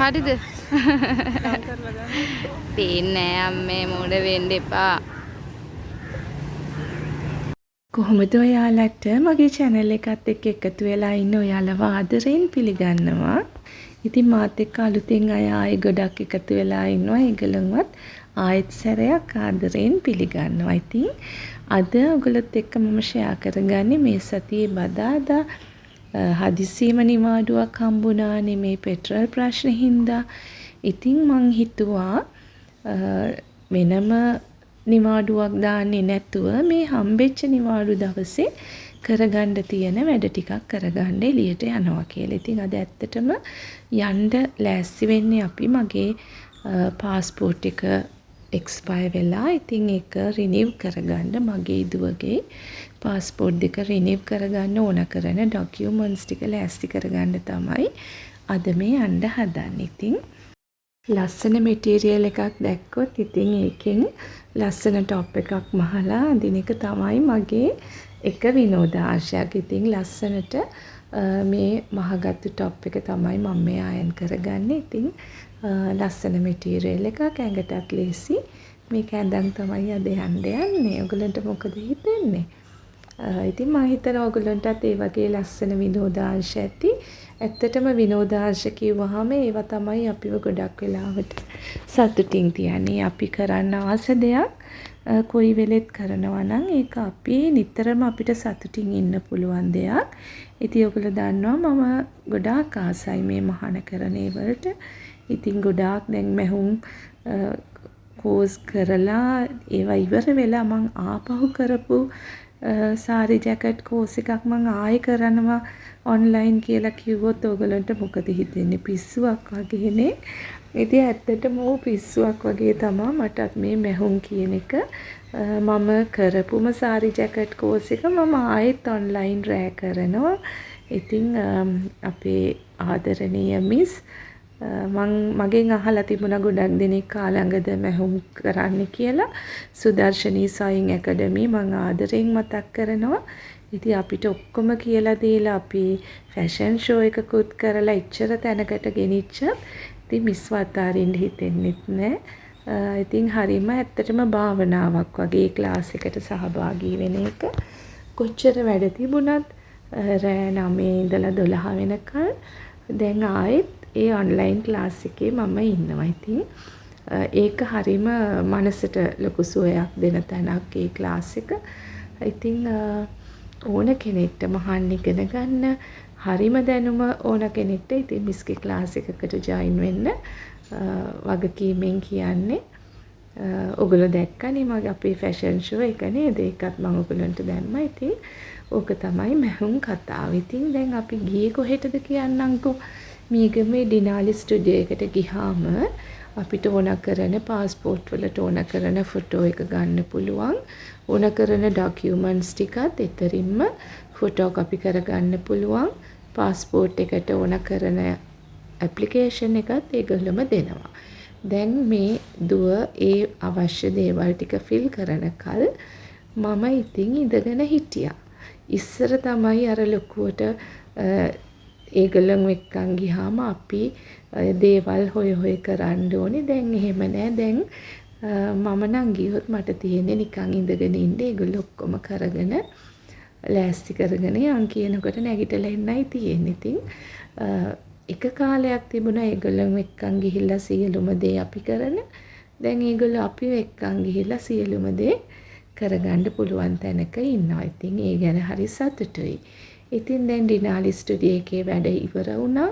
හරිද? පේන්නේ අම්මේ මෝඩ වෙන්න එපා. කොහොමද ඔයාලට මගේ channel එකත් එක්ක එකතු වෙලා ඉන්න ඔයාලව ආදරෙන් පිළිගන්නවා. ඉතින් මාත් එක්ක අලුතෙන් අය ආයෙ ගොඩක් එකතු වෙලා ඉන්නවා. ඒගොල්ලන්වත් ආයෙත් සැරයක් ආදරෙන් පිළිගන්නවා. ඉතින් අද ඔයගොල්ලොත් එක්ක මම ෂෙයා කරගන්නේ මේ සතියේ බදාදා හදිසියෙම නිවාඩුවක් හම්බුණානේ මේ පෙට්‍රල් ප්‍රශ්නේ හින්දා. ඉතින් මං හිතුවා වෙනම නිවාඩුවක් දාන්නේ නැතුව මේ හම්බෙච්ච නිවාඩු දවසේ කරගන්න තියෙන වැඩ ටිකක් කරගන්න එළියට යනවා කියලා. ඉතින් අද ඇත්තටම යන්න ලෑස්ති වෙන්නේ අපි මගේ පාස්පෝර්ට් එක එක්ස්පයර් වෙලා. ඉතින් ඒක රිනිව් කරගන්න මගේ දුවගේ පාස්පෝර්ට් දෙක රිනිව් කරගන්න ඕන කරන ඩොකියුමන්ට්ස් ටික ලෑස්ති කරගන්න තමයි අද මේ යන්න හදන්නේ. ඉතින් ලස්සන මෙටීරියල් එකක් දැක්කොත් ඉතින් ඒකෙන් ලස්සන টොප් එකක් මහලා අඳින එක තමයි මගේ එක විනෝදාංශයක්. ඉතින් ලස්සනට මේ මහගත්තු টොප් එක තමයි මම මේ අයන් කරගන්නේ. ඉතින් ලස්සන මෙටීරියල් එකක් ඇඟටත් ලේසි. මේක ඇඳන් තමයි අද යන්නේ. ඔයගලන්ට මොකද හිතෙන්නේ? ඉතින් මම හිතනවා ඔයගලන්ටත් ඒ වගේ ලස්සන විනෝදාංශ ඇති. ඇත්තටම විනෝදාංශ කිව්වහම ඒවා තමයි අපිව ගොඩක් වෙලාවට සතුටින් තියන්නේ. අපි කරන්න ආස දෙයක් කොයි වෙලෙත් කරනවා නම් ඒක අපි නිතරම අපිට සතුටින් ඉන්න පුළුවන් දෙයක්. ඉතින් ඔයගොල්ලෝ දන්නවා මම ගොඩාක් ආසයි මේ මහාන කරන ඒවලට. ඉතින් ගොඩාක් දැන් මැහුම් කෝස් කරලා ඒවා ඉවර වෙලා මං ආපහු කරපු සාරි ජැකට් කෝස් එකක් මං ආයෙ කරනවා ඔන්ලයින් කියලා කිව්වොත් ඔයගලන්ට මොකද හිතෙන්නේ? පිස්සුවක් වගේනේ. ඉතින් ඇත්තටම ඕ පිස්සුවක් වගේ තමයි මටත් මේ මැහුම් කියන එක. මම කරපුම සාරි ජැකට් කෝස් එක මම ආයෙත් ඔන්ලයින් රෑ කරනවා. ඉතින් අපේ ආදරණීය මිස් මගෙන් අහලා තිබුණා ගොඩක් දෙනෙක් කාලඟද මැහුම් කරන්න කියලා. සුදර්ශනී සයින් ඇකඩමි මම ආදරෙන් මතක් කරනවා. ඉතින් අපිට ඔක්කොම කියලා දීලා අපි ෆැෂන් ෂෝ එකකුත් කරලා ඉච්චර තැනකට ගෙනිච්ච. ඉතින් මිස්ව අතාරින්න හිතෙන්නෙත් නෑ. ඉතින් හරීම ඇත්තටම භාවනාවක් වගේ ක්ලාස් එකට සහභාගී වෙන එක. කොච්චර වැඩ තිබුණත් රෑ 9 ඉඳලා 12 වෙනකල් දැන් ආයෙත් ඒ ඔන්ලයින් ක්ලාස් එකේ මම ඉන්නවා. ඉතින් ඒක හරීම මනසට ලොකු සුවයක් දෙන තැනක් ඒ ක්ලාස් එක. ඉතින් ඕන කෙනෙක්ට මහන් ඉගෙන ගන්න හරිම දැනුම ඕන කෙනෙක්ට ඉතින් මිස්ගේ ක්ලාස් එකකට ජොයින් වෙන්න වගකීමෙන් කියන්නේ. ඔයගොල්ලෝ දැක්කනේ මගේ අපේ ෆැෂන් ෂෝ එක නේද? ඒකත් මම ඔයගොල්ලන්ට දැම්මා. ඉතින් ඕක තමයි මැහුම් කතාව. ඉතින් දැන් අපි ගියේ කොහෙටද කියන්නම්කෝ. මීගමේ ඩිනාලි ස්ටුඩියෝ එකට ගිහාම අපිට ඕන කරන පාස්පෝර්ට් වලට ඕන කරන ෆොටෝ එක ගන්න පුළුවන්. ඕන කරන ඩොකියුමන්ට්ස් ටිකත් එතරින්ම ෆොටෝකොපි කරගන්න පුළුවන්. පාස්පෝර්ට් එකට ඕන කරන ඇප්ලිකේෂන් එකත් ඒගොල්ලොම දෙනවා. දැන් මේ දුව ඒ අවශ්‍ය දේවල් ටික ෆිල් කරනකල් මම ඉතින් ඉඳගෙන හිටියා. ඉස්සර තමයි අර ලොකුවට ඒගොල්ලන් එක්කන් ගියාම අපි දේවල් හොය කරන්න ඕනේ. දැන් එහෙම නෑ. දැන් මම නම් ගියොත් මට තියෙන්නේ නිකන් ඉඳගෙන ඉන්න. ඒගොල්ලෝ ඔක්කොම කරගෙන ලෑස්ති කරගෙන යන් කියනකොට නැගිටලා එන්නයි තියෙන්නේ. ඉතින් එක කාලයක් තිබුණා ඒගොල්ලන් එක්කන් ගිහිල්ලා සියලුම දේ අපි කරන. දැන් ඒගොල්ලෝ අපිව එක්කන් ගිහිල්ලා සියලුම දේ කරගන්න පුළුවන් තැනක ඉන්නවා. ඉතින් ඒ ගැන හරි සතුටුයි. ඉතින් දැන් ඩිනාලි ස්ටුඩියෝ එකේ වැඩ ඉවර වුණා.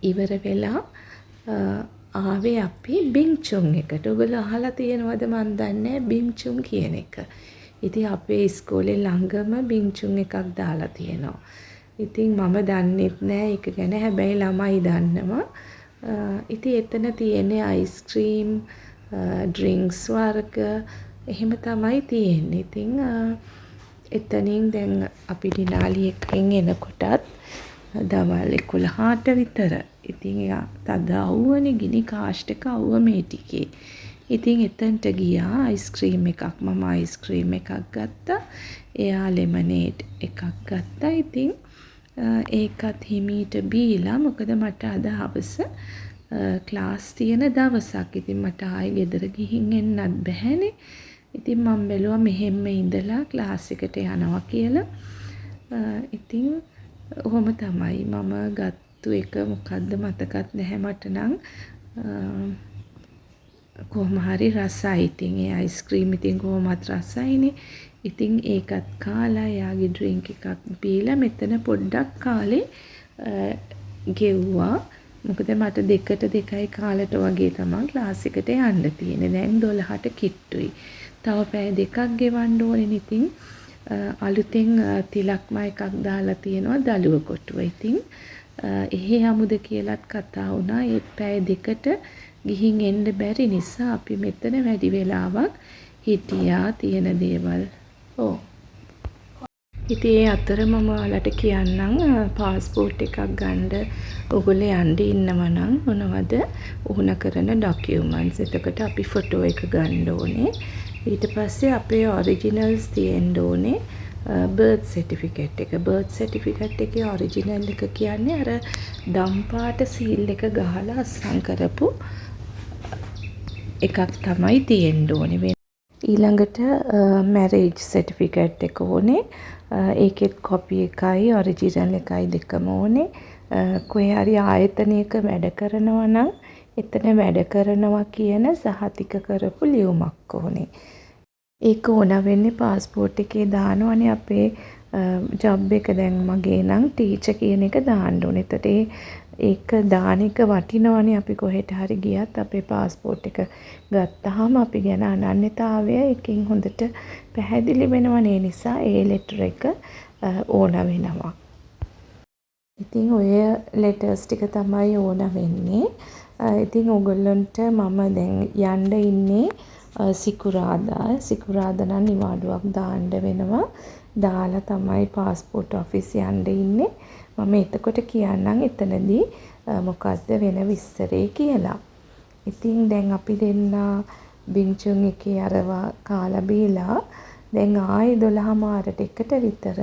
ඉවර වෙලා ආවේ අපි බින්චුන් එකට. ඔයගොල්ලෝ අහලා තියෙනවද මන් දන්නේ බින්චුන් කියන එක. ඉතින් අපේ ඉස්කෝලේ ළඟම බින්චුන් එකක් දාලා තියෙනවා. ඉතින් මම දන්නෙත් නෑ ඒක ගැන. හැබැයි ළමයි දන්නවා. ඉතින් එතන තියෙන්නේ අයිස්ක්‍රීම්, ඩ්‍රින්ක්ස් වර්ග එහෙම තමයි තියෙන්නේ. ඉතින් එතනින් දැන් අපි ඩිනාලි එකෙන් එනකොටත් දවල් 11ට විතර. ඉතින් එයා තද අවුවනේ ගිනි කාෂ්ඨක අවුව මේ ටිකේ. ඉතින් එතනට ගියා අයිස්ක්‍රීම් එකක්. මම අයිස්ක්‍රීම් එකක් ගත්තා. එයා ලෙමනේඩ් එකක් ගත්තා. ඉතින් ඒකත් හිමීට බීලා මොකද මට අද හවස ක්ලාස් තියෙන දවසක්. ඉතින් මට ආයෙ ගෙදර ගිහින් එන්නත් බැහැනේ. ඉතින් මම බැලුවා මෙහෙම්ම ඉඳලා ක්ලාස් එකට යනවා කියලා. ඉතින් ඔහොම තමයි මම ගත්තු එක මොකද්ද මතකත් නැහැ මට නම්. කොහොම හරි රසයි. ඉතින් ඒ අයිස්ක්‍රීම් ඉතින් කොහොමත් රසයිනේ. ඉතින් ඒකත් කාලා යාගේ ඩ්‍රින්ක් එකක් බීලා මෙතන පොඩ්ඩක් කාලේ ගෙව්වා. මොකද මට 2:02 කාලට වගේ තමයි ක්ලාස් එකට යන්න තියෙන්නේ. දැන් 12ට කිට්ටුයි. තව පැය දෙකක් ගෙවන්න ඕනේ. ඉතින් අලුතෙන් තිලක්ම එකක් දාලා තියෙනවා දළුව කොටුව. ඉතින් එහෙ යමුද කියලාත් කතා වුණා. ඒ පැය දෙකට ගිහින් එන්න බැරි නිසා අපි මෙතන වැඩි වෙලාවක් හිටියා තියෙන දේවල්. ඔව්. ඉතින් ඒ අතර මම ඔයාලට කියන්නම් පාස්පෝර්ට් එකක් ගන්න ඔයගොල්ලෝ යන්න ඉන්නව නම් මොනවද උහුණ කරන ඩොකියුමන්ට්ස්. එතකොට අපි ෆොටෝ එක ගන්න ඕනේ. ඊට පස්සේ අපේ ඔරිජිනල්ස් තියෙන්න ඕනේ. බර්ත් සර්ටිෆිකේට් එක. බර්ත් සර්ටිෆිකේට් එකේ ඔරිජිනල් එක කියන්නේ අර දම්පාට සීල් එක ගහලා අස්සම් කරපු එකක් තමයි තියෙන්න ඕනේ. ඊළඟට මැරේජ් සර්ටිෆිකේට් එක ඕනේ. ඒකෙත් කොපි එකයි ඔරිජිනල් එකයි දෙකම ඕනේ. කොහේ හරි ආයතනයක වැඩ කරනවා නම් එතන වැඩ කරනවා කියන සහතික කරපු ලියුමක් ඕනේ. ඒක ඕන වෙන්නේ පාස්පෝර්ට් එකේ දානවනේ අපේ ජොබ් එක. දැන් මගේ නම් ටීචර් කියන එක දාන්න ඕනේ. එතකොට ඒක දාන එක වටිනවනේ. අපි කොහෙට හරි ගියත් අපේ පාස්පෝර්ට් එක ගත්තාම අපි ගැන අනන්‍යතාවය එකකින් හොඳට පැහැදිලි වෙනවනේ. නිසා ඒ ලෙටර් එක ඕන වෙනවා. ඉතින් ඔය ලෙටර්ස් ටික තමයි ඕන වෙන්නේ. ඉතින් ඕගොල්ලන්ට මම දැන් යන්න ඉන්නේ සිකුරාදා. සිකුරාදා නම් නිවාඩුවක් දාන්න වෙනවා. දාලා තමයි පාස්පෝර්ට් ඔෆිස් යන්න ඉන්නේ. මම එතකොට කියන්නම් එතනදී මොකද්ද වෙන විස්තරේ කියලා. ඉතින් දැන් අපි දෙන්න බින්චුන් එකේ අරවා කාලා බීලා දැන් ආයේ 12 මාරට එකට විතර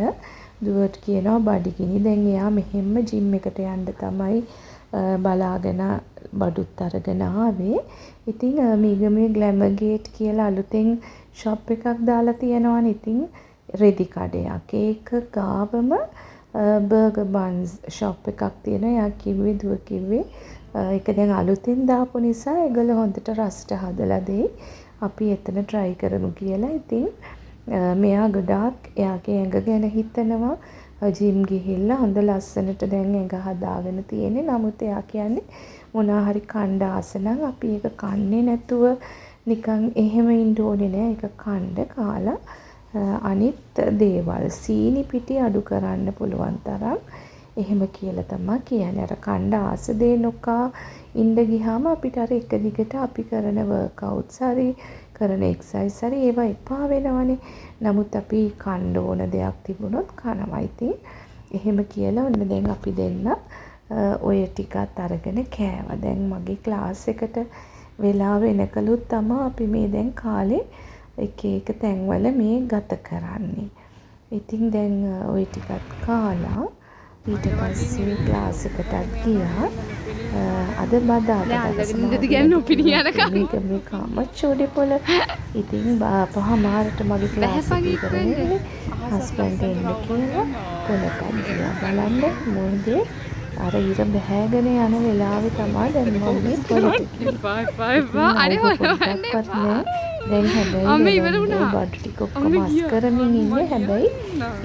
දුවට කියනවා බඩගිනි. දැන් එයා මෙහෙම්ම ජිම් එකට යන්න තමයි බලාගෙන බඩුත් අරගෙන ආවේ. ඉතින් මීගමේ ග්ලැමර් ගේට් කියලා අලුතෙන් ෂොප් එකක් දාලා තියෙනවනේ. ඉතින් රෙදි කඩයක්. ඒක ගාවම බර්ගර් බන්ස් ෂොප් එකක් තියෙනවා. එයා කිව්වේ දුව කිව්වේ ඒක දැන් අලුතෙන් දාපු නිසා ඒගොල්ලෝ හොඳට රසට හදලා දෙයි. අපි එතන try කරමු කියලා. ඉතින් මෙයා ගොඩාක් එයාගේ ඇඟ ගැන හිතනවා. ජිම් ගිහිල්ලා හොඳ ලස්සනට දැන් ඇඟ හදාගෙන තියෙන්නේ. නමුත් එයා කියන්නේ මොනවා හරි කණ්ඩ ආස නම් අපි ඒක කන්නේ නැතුව නිකන් එහෙම ඉන්න ඕනේ නෑ. ඒක කණ්ඩ කාලා අනිත් දේවල් සීනි පිටි අඩු කරන්න පුළුවන් තරම් එහෙම කියලා තමයි කියන්නේ. අර කණ්ඩ ආස දේ නොකා ඉන්න ගියාම අපිට අර එක දිගට අපි කරන වර්ක්අවුට්ස් හරි කරන එක්සර්සයිස් හරි ඒවා එපා වෙනවනේ. නමුත් අපි කණ්ඩ ඕන දෙයක් තිබුණොත් කනවා. ඉතින් එහෙම කියලා ඔන්න දැන් අපි දෙන්න ඔය ටිකත් අරගෙන කෑවා. දැන් මගේ ක්ලාස් එකට වෙලාව වෙනකලුත් තමයි අපි මේ දැන් කාලේ එක එක තැන්වල මේ ගත කරන්නේ. ඉතින් දැන් ওই ටිකත් කාලා ඊට පස්සේ ක්ලාස් එකටත් ගියා. අද බදාදා දවසේ කියන්නේ ඔපිනියනක මේ කාමච්චෝඩේ පොළ. ඉතින් පහමාරට මගේ ක්ලාස් එක ඉවරනේ. හස්බන්ඩ් එන්න කියලා පොළකට ගියා බලන්න මොකද අර ඉර බහැගෙන යන වෙලාවේ තමයි දැන් මම මේ පොළට අනේ හොයන්නේ දැන් හැබැයි ඉවර වුණා. බඩු ටික ඔක්කොම අස් කරමින් ඉන්නේ. හැබැයි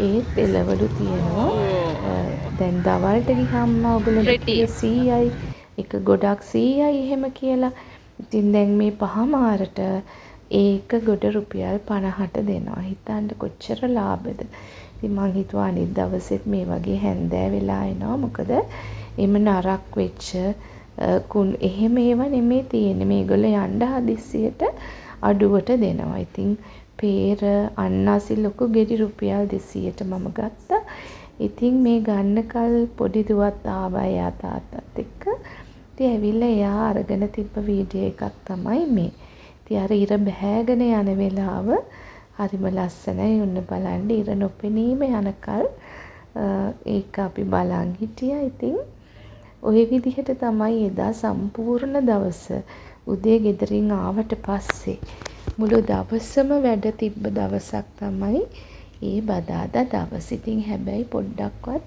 ඒත් එළවලු තියෙනවා. දැන් දවල්ට ගියාම ඔයගොල්ලෝ සීයයි එක ගොඩක් සීයයි එහෙම කියලා. ඉතින් දැන් මේ පහමාරට ඒක ගොඩ රුපියල් 50ට දෙනවා. හිතන්න කොච්චර ලාභද. ඉතින් මං හිතුවා අනිත් දවසෙත් මේ වගේ හැන්දෑ වෙලා එනවා. මොකද එම නරක් වෙච්ච කුන් එහෙම ඒවා නෙමෙයි තියෙන්නේ. මේගොල්ලෝ යන්න හදිස්සියට අඩුවට දෙනවා. ඉතින් පේර අන්නාසි ලොකු ගෙඩි රුපියල් 200ට මම ගත්තා. ඉතින් මේ ගන්නකල් පොඩි දුවත් ආවා එයා තාත්තත් එක්ක. ඉතින් ඇවිල්ලා එයා අරගෙන තිබ්බ වීඩියෝ එකක් තමයි මේ. ඉතින් අර ඉර බහැගෙන යන වෙලාව හරිම ලස්සනයි. ඔන්න බලන්න ඉර නොපෙනීම යනකල් ඒක අපි බලන් හිටියා. ඉතින් ওই විදිහට තමයි එදා සම්පූර්ණ දවස උදේ ගෙදරින් ආවට පස්සේ මුළු දවසම වැඩ තිබ්බ දවසක් තමයි ඒ බදාදා දවස. ඉතින් හැබැයි පොඩ්ඩක්වත්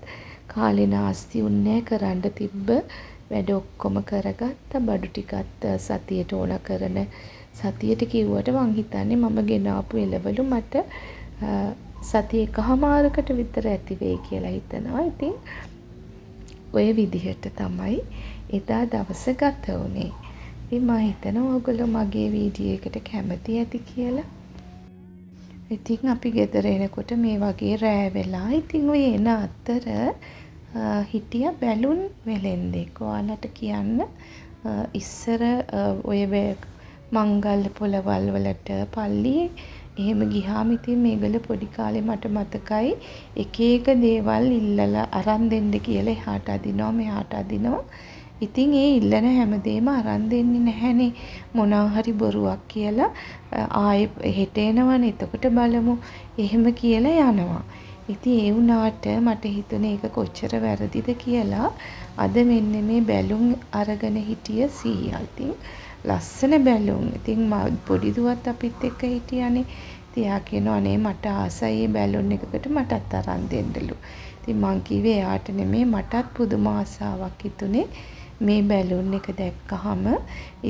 කාලේ නාස්ති උන්නේ කරන්න තිබ්බ වැඩ ඔක්කොම කරගත්තා. බඩු ටිකත් සතියට ඕන කරන සතියට කිව්වට මං හිතන්නේ මම ගෙනාපු එළවලු මට සති එකහමාරකට විතර ඇති වෙයි කියලා හිතනවා. ඉතින් ඔය විදිහට තමයි එදා දවස ගත වුනේ. ඉතින් මම හිතනවා ඔයගොල්ලෝ මගේ වීඩියෝ එකට කැමති ඇති කියලා. ඉතින් අපි ගෙදර එනකොට මේ වගේ රෑ වෙලා. ඉතින් ඔය එන අතර හිටිය බැලුන් වෙලෙන්දෙක්. ඔයාලට කියන්න ඉස්සර ඔය මංගල්‍ය පොළවල් වලට පල්ලියේ එහෙම ගිහාම ඉතින් මේගොල්ලෝ පොඩි කාලේ මට මතකයි එක එක දේවල් ඉල්ලලා අරන් දෙන්න කියලා එහාට අදිනවා මෙහාට අදිනවා. ඉතින් ඒ ඉල්ලන හැමදේම අරන් දෙන්නේ නැහැනේ මොනවා හරි බොරුවක් කියලා ආයේ හෙට එනවනේ එතකොට බලමු එහෙම කියලා යනවා. ඉතින් ඒ වුණාට මට හිතුනේ ඒක කොච්චර වැරදිද කියලා. අද මෙන්න මේ බැලුම් අරගෙන හිටිය සීයා. ඉතින් ලස්සන බැලුම්. ඉතින් පොඩි දුවත් අපිත් එක්ක හිටියානේ. ඉතින් එයා කියනවා අනේ මට ආසයි බැලුන් එකකට මටත් අරන් දෙන්නලු. ඉතින් මං කිව්වේ එයාට නෙමෙයි මටත් පුදුම ආසාවක් හිතුනේ මේ බැලුන් එක දැක්කහම.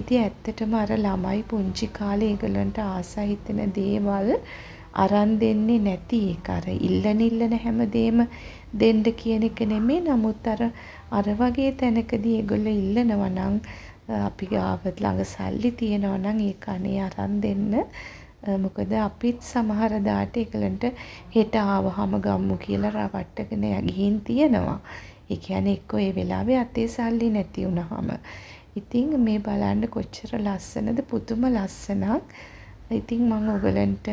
ඉතින් ඇත්තටම අර ළමයි පුංචි කාලේ ඒගොල්ලන්ට ආසයි හිතෙන දේවල් අරන් දෙන්නේ නැති එක. අර ඉල්ලන හැමදේම දෙන්න කියන එක නෙමෙයි. නමුත් අර වගේ තැනකදී ඒගොල්ලෝ ඉල්ලනවා නම් අපි ගාව ළඟ සල්ලි තියෙනවා නම් ඒක අනේ අරන් දෙන්න. මොකද අපිත් සමහර දාට ඒගොල්ලන්ට හෙට ආවහම ගම්මු කියලා රවට්ටගෙන ගිහින් තියෙනවා. ඒ කියන්නේ එක්කෝ ඒ වෙලාවේ අතේ සල්ලි නැති වුණාම. ඉතින් මේ බලන්න කොච්චර ලස්සනද පුදුම ලස්සනක්. ඉතින් මම ඔයගලන්ට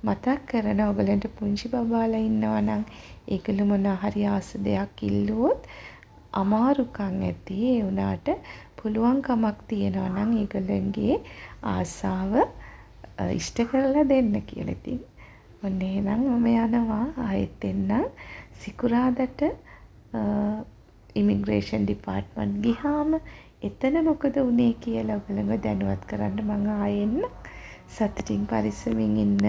මතක් කරන ඔයගලන්ට පුංචි බබාලා ඉන්නවා නම් ඒගොල්ලෝ මොනවා හරි ආස දෙයක් ඉල්ලුවොත් අමාරුකම් ඇති. ඒ වුණාට පුළුවන්කමක් තියනවා නම් ඒගොල්ලන්ගේ ආසාව ඉෂ්ට කරලා දෙන්න කියලා. ඉතින් ඔන්න එහෙනම් මම යනවා ආයෙත් එන්න සිකුරාදට ඉමිග්‍රේෂන් ඩිපාර්ට්මන්ට් ගියාම එතන මොකද වුනේ කියලා ඔයගොල්ලෝ දැනුවත් කරන්න මම ආයෙ එන්න. සතුටින් පරිස්සමින් ඉන්න.